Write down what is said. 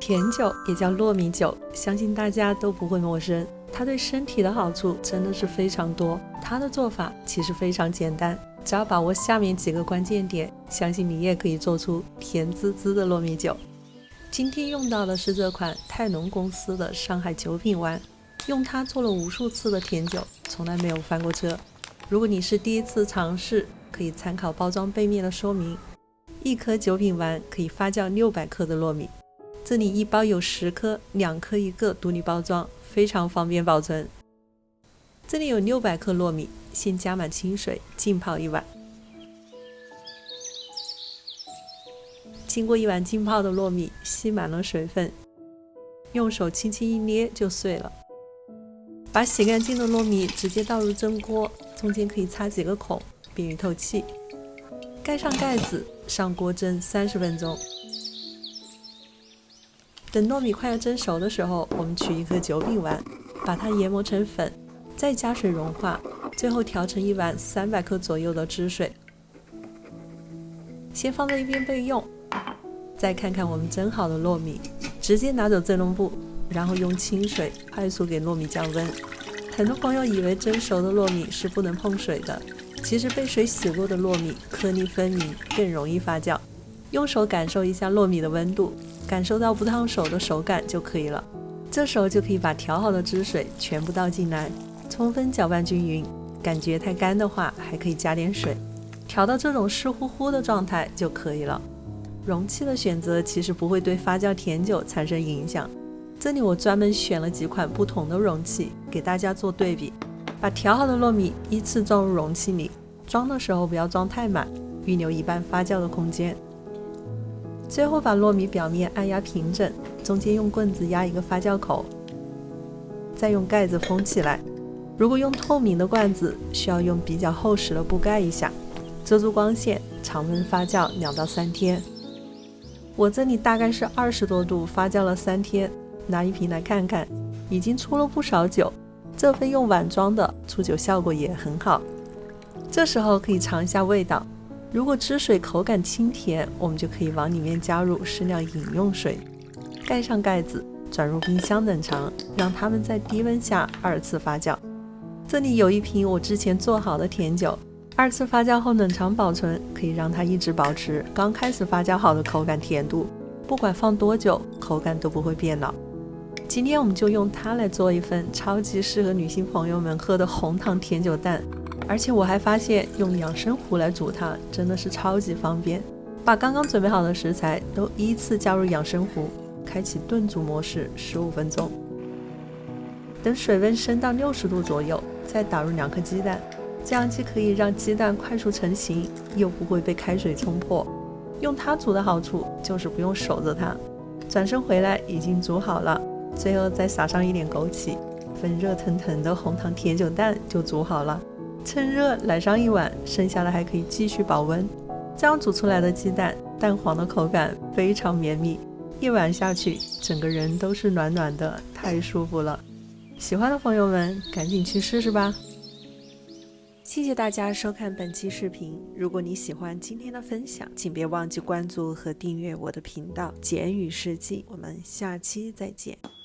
甜酒也叫糯米酒，相信大家都不会陌生。它对身体的好处真的是非常多。它的做法其实非常简单，只要把握下面几个关键点，相信你也可以做出甜滋滋的糯米酒。今天用到的是这款泰农公司的上海九品丸，用它做了无数次的甜酒，从来没有翻过车。如果你是第一次尝试，可以参考包装背面的说明。一颗九品丸可以发酵600克的糯米，这里一包有10颗，2颗一个独立包装，非常方便保存。这里有600克糯米，先加满清水浸泡1晚。经过1晚浸泡的糯米吸满了水分，用手轻轻一捏就碎了。把洗干净的糯米直接倒入蒸锅，中间可以插几个孔，便于透气。盖上盖子，上锅蒸30分钟。等糯米快要蒸熟的时候，我们取一颗九品丸，把它研磨成粉，再加水融化，最后调成1碗300克左右的汁水。先放在一边备用。再看看我们蒸好的糯米，直接拿走蒸笼布，然后用清水快速给糯米降温。很多朋友以为蒸熟的糯米是不能碰水的，其实被水洗过的糯米颗粒分明，更容易发酵。用手感受一下糯米的温度，感受到不烫手的手感就可以了。这时候就可以把调好的汁水全部倒进来，充分搅拌均匀。感觉太干的话，还可以加点水，调到这种湿乎乎的状态就可以了。容器的选择其实不会对发酵甜酒产生影响，这里我专门选了几款不同的容器给大家做对比。把调好的糯米依次装入容器里，装的时候不要装太满，预留一半发酵的空间。最后把糯米表面按压平整，中间用棍子压一个发酵口，再用盖子封起来。如果用透明的罐子，需要用比较厚实的布盖一下，遮住光线，常温发酵2到3天。我这里大概是20多度发酵了3天，拿一瓶来看看，已经出了不少酒。这份用碗装的出酒效果也很好。这时候可以尝一下味道，如果汁水口感清甜，我们就可以往里面加入适量饮用水，盖上盖子，转入冰箱冷藏，让它们在低温下2次发酵。这里有一瓶我之前做好的甜酒，2次发酵后冷藏保存，可以让它一直保持刚开始发酵好的口感甜度，不管放多久，口感都不会变老。今天我们就用它来做一份超级适合女性朋友们喝的红糖甜酒蛋，而且我还发现用养生壶来煮它真的是超级方便。把刚刚准备好的食材都依次加入养生壶，开启炖煮模式15分钟，等水温升到60度左右，再打入2颗鸡蛋，这样既可以让鸡蛋快速成型，又不会被开水冲破。用它煮的好处就是不用守着它，转身回来已经煮好了，最后再撒上一点枸杞，份热腾腾的红糖甜酒蛋就煮好了。趁热来上1碗，剩下的还可以继续保温。这样煮出来的鸡蛋，蛋黄的口感非常绵密，1碗下去，整个人都是暖暖的，太舒服了。喜欢的朋友们赶紧去试试吧。谢谢大家收看本期视频，如果你喜欢今天的分享，请别忘记关注和订阅我的频道简语世纪，我们下期再见。